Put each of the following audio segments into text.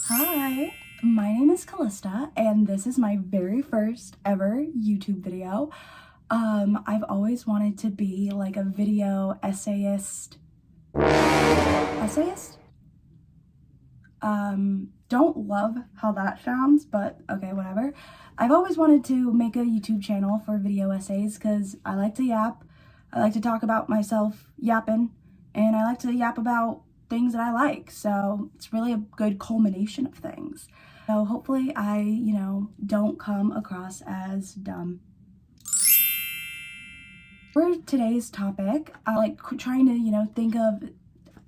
Hi, my name is Callista, and this is my very first ever YouTube video. I've always wanted to be like a video essayist? Don't love how that sounds, but okay, whatever. I've always wanted to make a YouTube channel for video essays because I like to yap. I like to talk about myself yapping, and I like to yap about things that I like, so it's really a good culmination of things. So hopefully I, don't come across as dumb. For today's topic, I like trying to, think of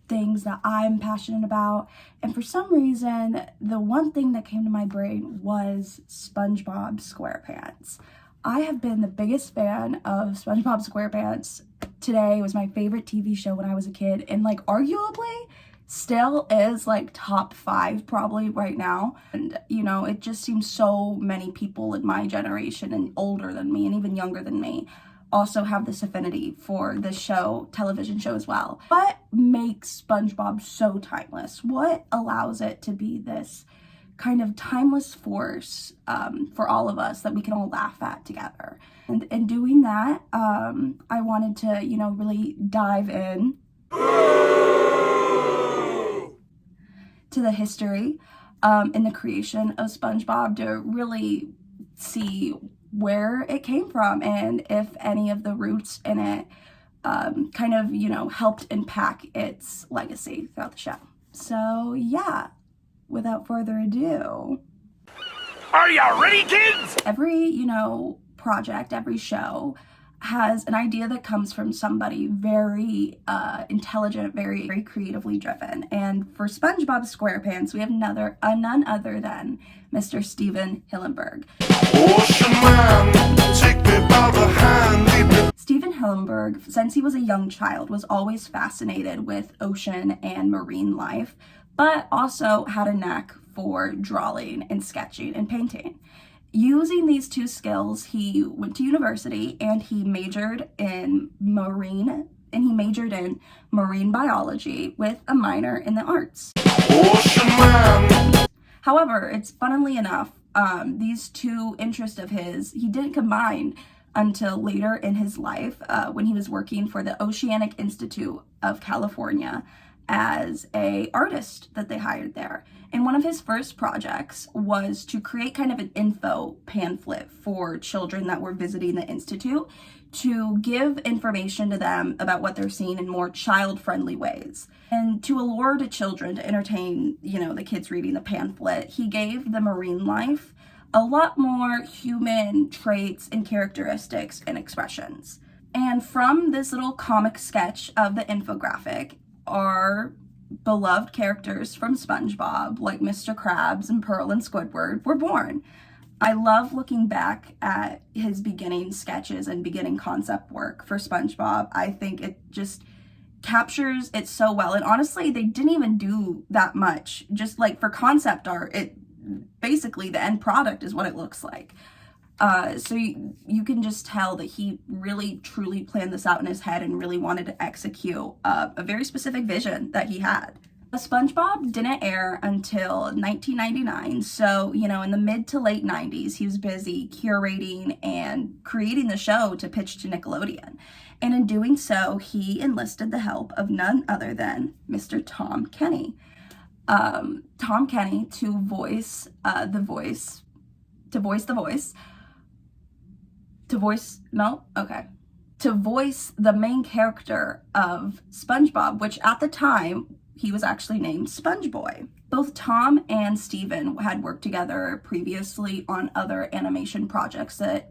things that I'm passionate about, and for some reason, the one thing that came to my brain was SpongeBob SquarePants. I have been the biggest fan of SpongeBob SquarePants. Today was my favorite TV show when I was a kid, and like arguably still is like top 5 probably right now. And it just seems so many people in my generation and older than me and even younger than me also have this affinity for this television show as well. What makes SpongeBob so timeless? What allows it to be this kind of timeless force for all of us that we can all laugh at together? And in doing that, I wanted to, really dive in to the history and the creation of SpongeBob to really see where it came from and if any of the roots in it kind of, helped impact its legacy throughout the show. So yeah, without further ado. Are you ready, kids? Every, project, every show has an idea that comes from somebody very intelligent, very, very creatively driven. And for SpongeBob SquarePants, we have none other than Mr. Stephen Hillenburg. Stephen Hillenburg, since he was a young child, was always fascinated with ocean and marine life, but also had a knack for drawing and sketching and painting. Using these two skills, he went to university and he majored in marine biology with a minor in the arts. However, it's funnily enough, these two interests of his, he didn't combine until later in his life when he was working for the Oceanic Institute of California as an artist that they hired there. And one of his first projects was to create kind of an info pamphlet for children that were visiting the institute to give information to them about what they're seeing in more child-friendly ways. And to allure the children to entertain, the kids reading the pamphlet, he gave the marine life a lot more human traits and characteristics and expressions. And from this little comic sketch of the infographic, our beloved characters from SpongeBob, like Mr. Krabs and Pearl and Squidward, were born. I love looking back at his beginning sketches and beginning concept work for SpongeBob. I think it just captures it so well. And honestly, they didn't even do that much. Just like for concept art, basically the end product is what it looks like. So you can just tell that he really truly planned this out in his head and really wanted to execute a very specific vision that he had. SpongeBob didn't air until 1999, so, in the mid to late 90s, he was busy curating and creating the show to pitch to Nickelodeon. And in doing so, he enlisted the help of none other than Mr. Tom Kenny. Tom Kenny to voice the main character of SpongeBob, which at the time, he was actually named SpongeBoy. Both Tom and Steven had worked together previously on other animation projects that,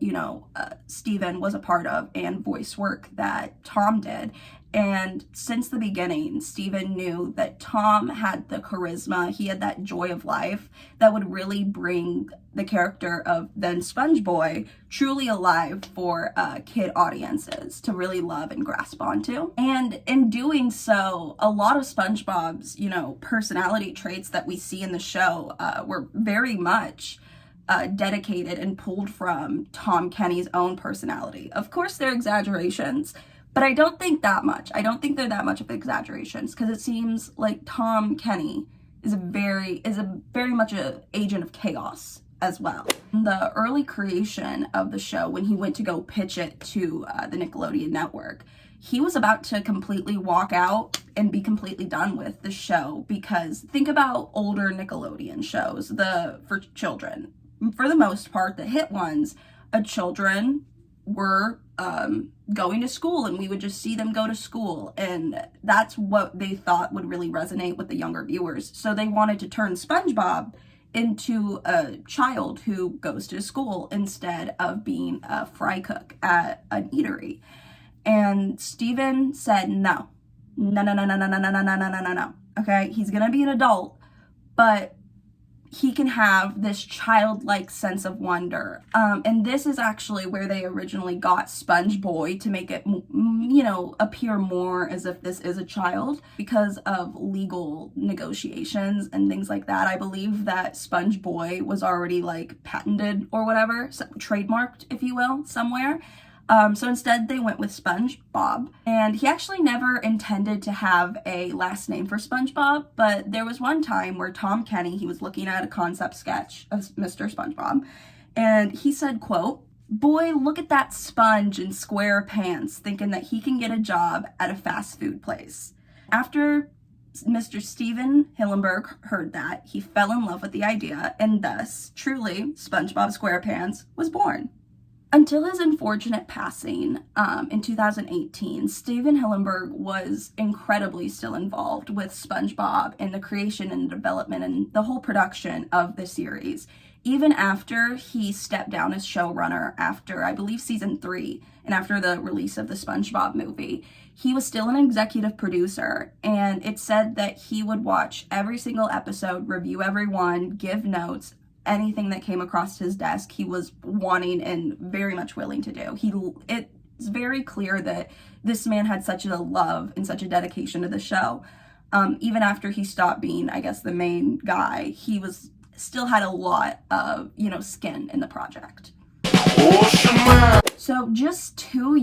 Steven was a part of and voice work that Tom did. And since the beginning, Steven knew that Tom had the charisma, he had that joy of life that would really bring the character of then SpongeBoy truly alive for kid audiences to really love and grasp onto. And in doing so, a lot of SpongeBob's, personality traits that we see in the show were very much dedicated and pulled from Tom Kenny's own personality. Of course, they're exaggerations, but I don't think that much. I don't think they're that much of exaggerations because it seems like Tom Kenny is very much a agent of chaos as well. In the early creation of the show, when he went to go pitch it to the Nickelodeon network, he was about to completely walk out and be completely done with the show, because think about older Nickelodeon shows, for children. For the most part, the hit ones, children were going to school, and we would just see them go to school, and that's what they thought would really resonate with the younger viewers. So they wanted to turn SpongeBob into a child who goes to school instead of being a fry cook at an eatery. And Stephen said no. Okay, he's gonna be an adult, but he can have this childlike sense of wonder. And this is actually where they originally got SpongeBob to make it, appear more as if this is a child, because of legal negotiations and things like that. I believe that SpongeBob was already like patented or whatever, so trademarked, if you will, somewhere. So instead they went with Spongebob, and he actually never intended to have a last name for SpongeBob, but there was one time where Tom Kenny, he was looking at a concept sketch of Mr. SpongeBob, and he said, quote, "Boy, look at that sponge in square pants, thinking that he can get a job at a fast food place." After Mr. Stephen Hillenburg heard that, he fell in love with the idea, and thus, truly, SpongeBob SquarePants was born. Until his unfortunate passing in 2018, Stephen Hillenburg was incredibly still involved with SpongeBob in the creation and development and the whole production of the series. Even after he stepped down as showrunner after, I believe, season 3, and after the release of the SpongeBob movie, he was still an executive producer, and it said that he would watch every single episode, review every one, give notes. Anything that came across his desk, he was wanting and very much willing to do. It's very clear that this man had such a love and such a dedication to the show. Even after he stopped being, I guess, the main guy, he still had a lot of, skin in the project. So just 2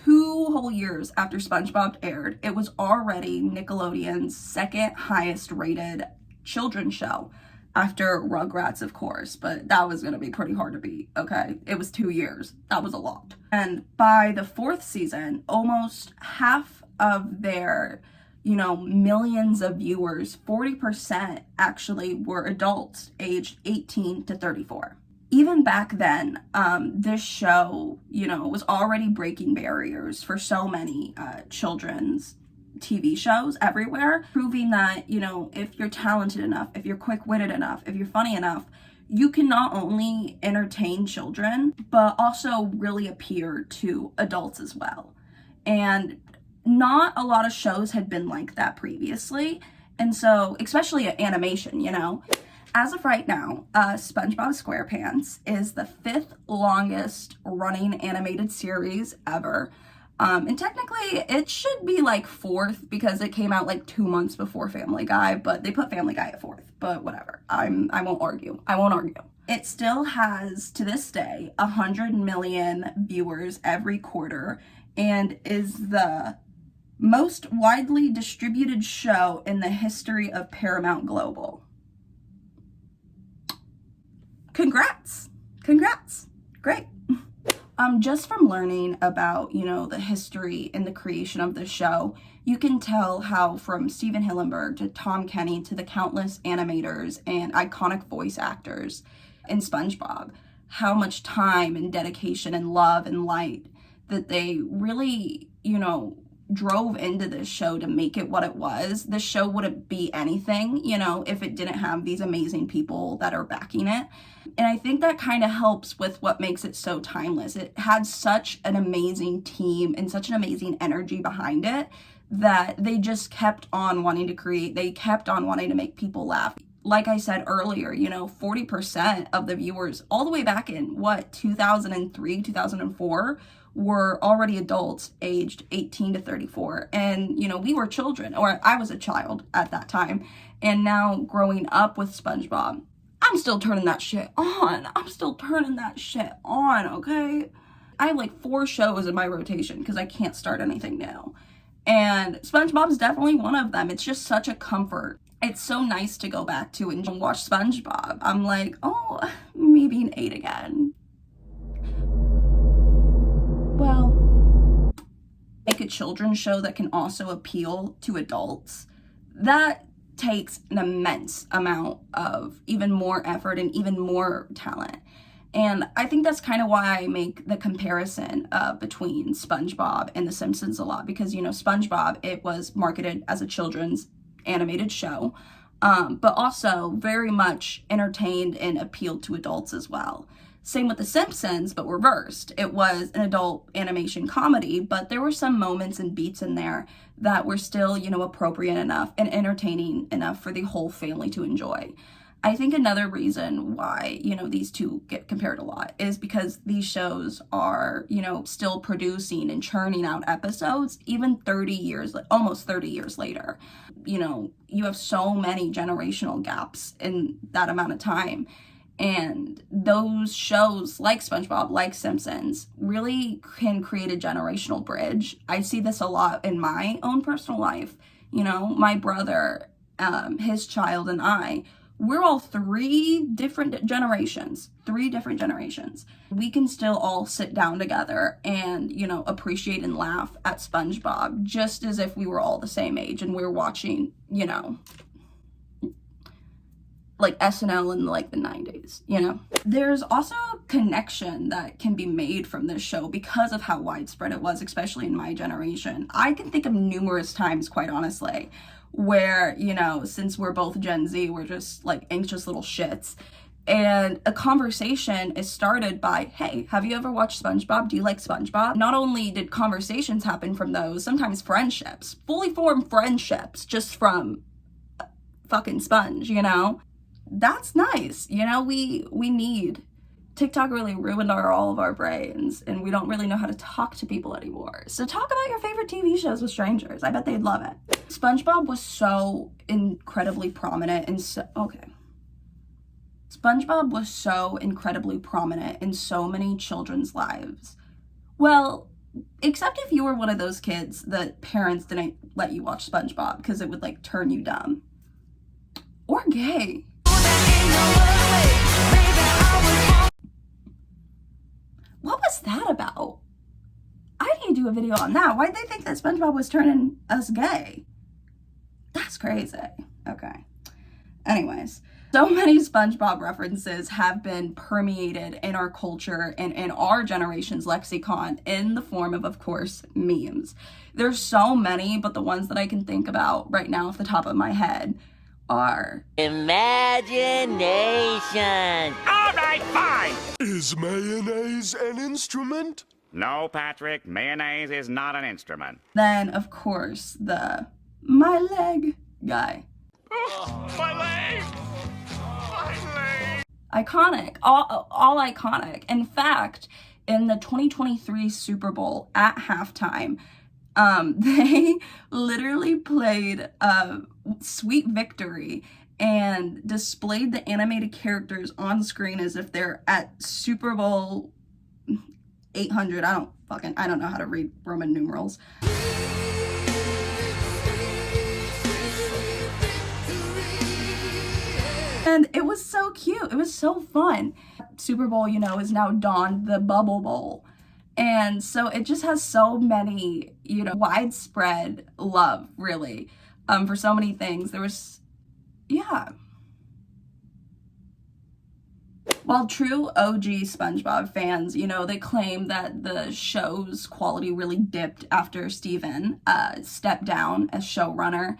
whole years after SpongeBob aired, it was already Nickelodeon's second highest rated children's show, after Rugrats, of course, but that was going to be pretty hard to beat, okay? It was 2 years. That was a lot. And by the 4th season, almost half of their, millions of viewers, 40% actually were adults aged 18 to 34. Even back then, this show, was already breaking barriers for so many children's TV shows everywhere, proving that, if you're talented enough, if you're quick-witted enough, if you're funny enough, you can not only entertain children, but also really appeal to adults as well. And not a lot of shows had been like that previously. And so, especially animation, As of right now, SpongeBob SquarePants is the 5th longest running animated series ever. And technically it should be like 4th, because it came out like 2 months before Family Guy, but they put Family Guy at 4th, but whatever. I won't argue. It still has, to this day, 100 million viewers every quarter, and is the most widely distributed show in the history of Paramount Global. Congrats. Great. Just from learning about, the history and the creation of the show, you can tell how from Stephen Hillenburg to Tom Kenny to the countless animators and iconic voice actors in SpongeBob, how much time and dedication and love and light that they really, drove into this show to make it what it was. This show wouldn't be anything, if it didn't have these amazing people that are backing it. And I think that kind of helps with what makes it so timeless. It had such an amazing team and such an amazing energy behind it that they just kept on wanting to create. They kept on wanting to make people laugh. Like I said earlier, 40% of the viewers all the way back in 2003, 2004 were already adults aged 18 to 34. And, we were children, or I was a child at that time. And now growing up with SpongeBob, I'm still turning that shit on. Okay? I have like 4 shows in my rotation because I can't start anything new. And SpongeBob's definitely one of them. It's just such a comfort. It's so nice to go back to and watch SpongeBob. I'm like, oh, me being 8 again. Well, make a children's show that can also appeal to adults. That takes an immense amount of even more effort and even more talent. And I think that's kind of why I make the comparison between SpongeBob and The Simpsons a lot, because, you know, SpongeBob, it was marketed as a children's animated show, but also very much entertained and appealed to adults as well. Same with The Simpsons, but reversed. It was an adult animation comedy, but there were some moments and beats in there that were still, you know, appropriate enough and entertaining enough for the whole family to enjoy. I think another reason why, you know, these two get compared a lot is because these shows are, you know, still producing and churning out episodes even 30 years, almost 30 years later. You know, you have so many generational gaps in that amount of time. And those shows like SpongeBob, like Simpsons, really can create a generational bridge. I see this a lot in my own personal life. You know, my brother, his child, and we're all three different generations. We can still all sit down together and, you know, appreciate and laugh at SpongeBob just as if we were all the same age and we were watching, you know, like SNL in like the 90s, you know? There's also a connection that can be made from this show because of how widespread it was, especially in my generation. I can think of numerous times, quite honestly, where, you know, since we're both Gen Z, we're just like anxious little shits. And a conversation is started by, hey, have you ever watched SpongeBob? Do you like SpongeBob? Not only did conversations happen from those, sometimes friendships, fully formed friendships just from fucking Sponge, you know? That's nice. You know, we need. TikTok really ruined all of our brains, and we don't really know how to talk to people anymore. So talk about your favorite TV shows with strangers. I bet they'd love it. SpongeBob was so incredibly prominent and SpongeBob was so incredibly prominent in so many children's lives. Well, except if you were one of those kids that parents didn't let you watch SpongeBob because it would like turn you dumb. Or gay. What was that about? I need to do a video on that. Why'd they think that SpongeBob was turning us gay? That's crazy. Okay. Anyways, so many SpongeBob references have been permeated in our culture and in our generation's lexicon in the form of course, memes. There's so many, but the ones that I can think about right now off the top of my head are imagination. All right, fine. Is mayonnaise an instrument? No, Patrick, mayonnaise is not an instrument. Then, of course, the my leg guy. Oh, my leg! My leg! Iconic, all iconic. In fact, in the 2023 Super Bowl at halftime, they literally played Sweet Victory and displayed the animated characters on screen as if they're at Super Bowl 800. I don't know how to read Roman numerals. And it was so cute. It was so fun. Super Bowl, you know, is now donned the Bubble Bowl. And so it just has so many, you know, widespread love, really, for so many things. Yeah. While true OG SpongeBob fans, you know, they claim that the show's quality really dipped after Stephen stepped down as showrunner.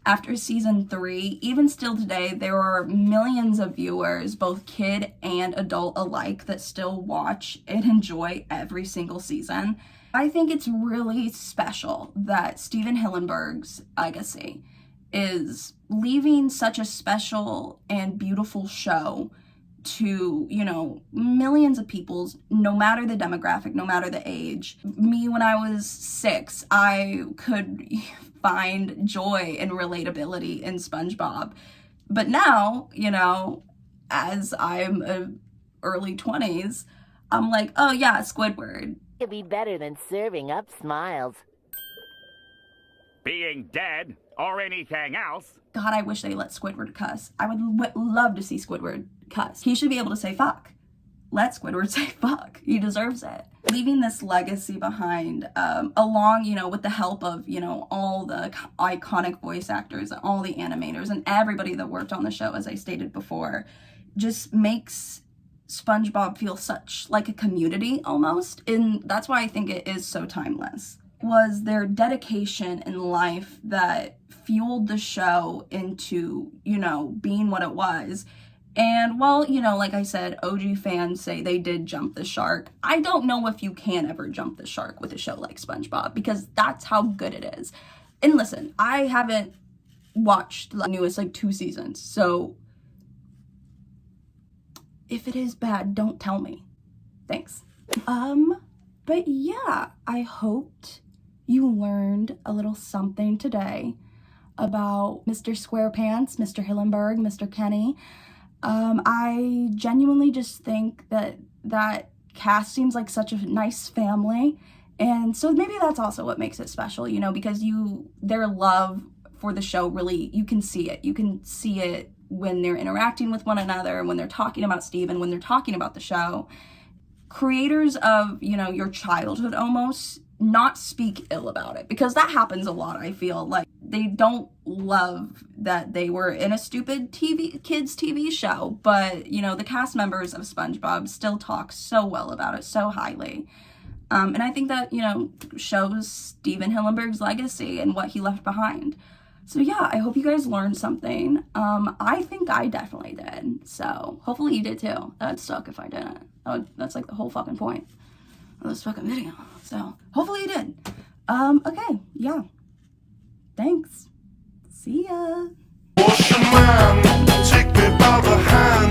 After season 3, even still today, there are millions of viewers, both kid and adult alike, that still watch and enjoy every single season. I think it's really special that Stephen Hillenburg's legacy is leaving such a special and beautiful show to, you know, millions of people, no matter the demographic, no matter the age. Me, when I was 6, I could find joy and relatability in SpongeBob. But now, you know, as I'm early 20s, I'm like, oh yeah, Squidward. Could be better than serving up smiles. being dead, or anything else. God, I wish they let Squidward cuss. I would love to see Squidward cuss. He should be able to say fuck. Let Squidward say fuck. He deserves it. Leaving this legacy behind, along, with the help of, all the iconic voice actors and all the animators and everybody that worked on the show, as I stated before, just makes SpongeBob feel such like a community almost. And that's why I think it is so timeless. Was their dedication in life that fueled the show into, being what it was. And while, like I said, OG fans say they did jump the shark, I don't know if you can ever jump the shark with a show like SpongeBob, because that's how good it is. And listen, I haven't watched the newest 2 seasons, so if it is bad, don't tell me. Thanks. But yeah, I hoped you learned a little something today about Mr. SquarePants, Mr. Hillenburg, Mr. Kenny. I genuinely just think that cast seems like such a nice family, and so maybe that's also what makes it special, because their love for the show, really, you can see it. You can see it when they're interacting with one another, when they're talking about Steven, when they're talking about the show. Creators of, your childhood almost not speak ill about it, because that happens a lot. I feel like they don't love that they were in a stupid kids TV show, but the cast members of SpongeBob still talk so well about it, so highly. And I think that shows Stephen Hillenburg's legacy and what he left behind. So yeah, I hope you guys learned something. I think I definitely did, so hopefully you did too. That'd suck if I didn't. That's like the whole fucking point of this fucking video. So hopefully you did. Okay, yeah. Thanks. See ya. What's your man? Take me by the hand.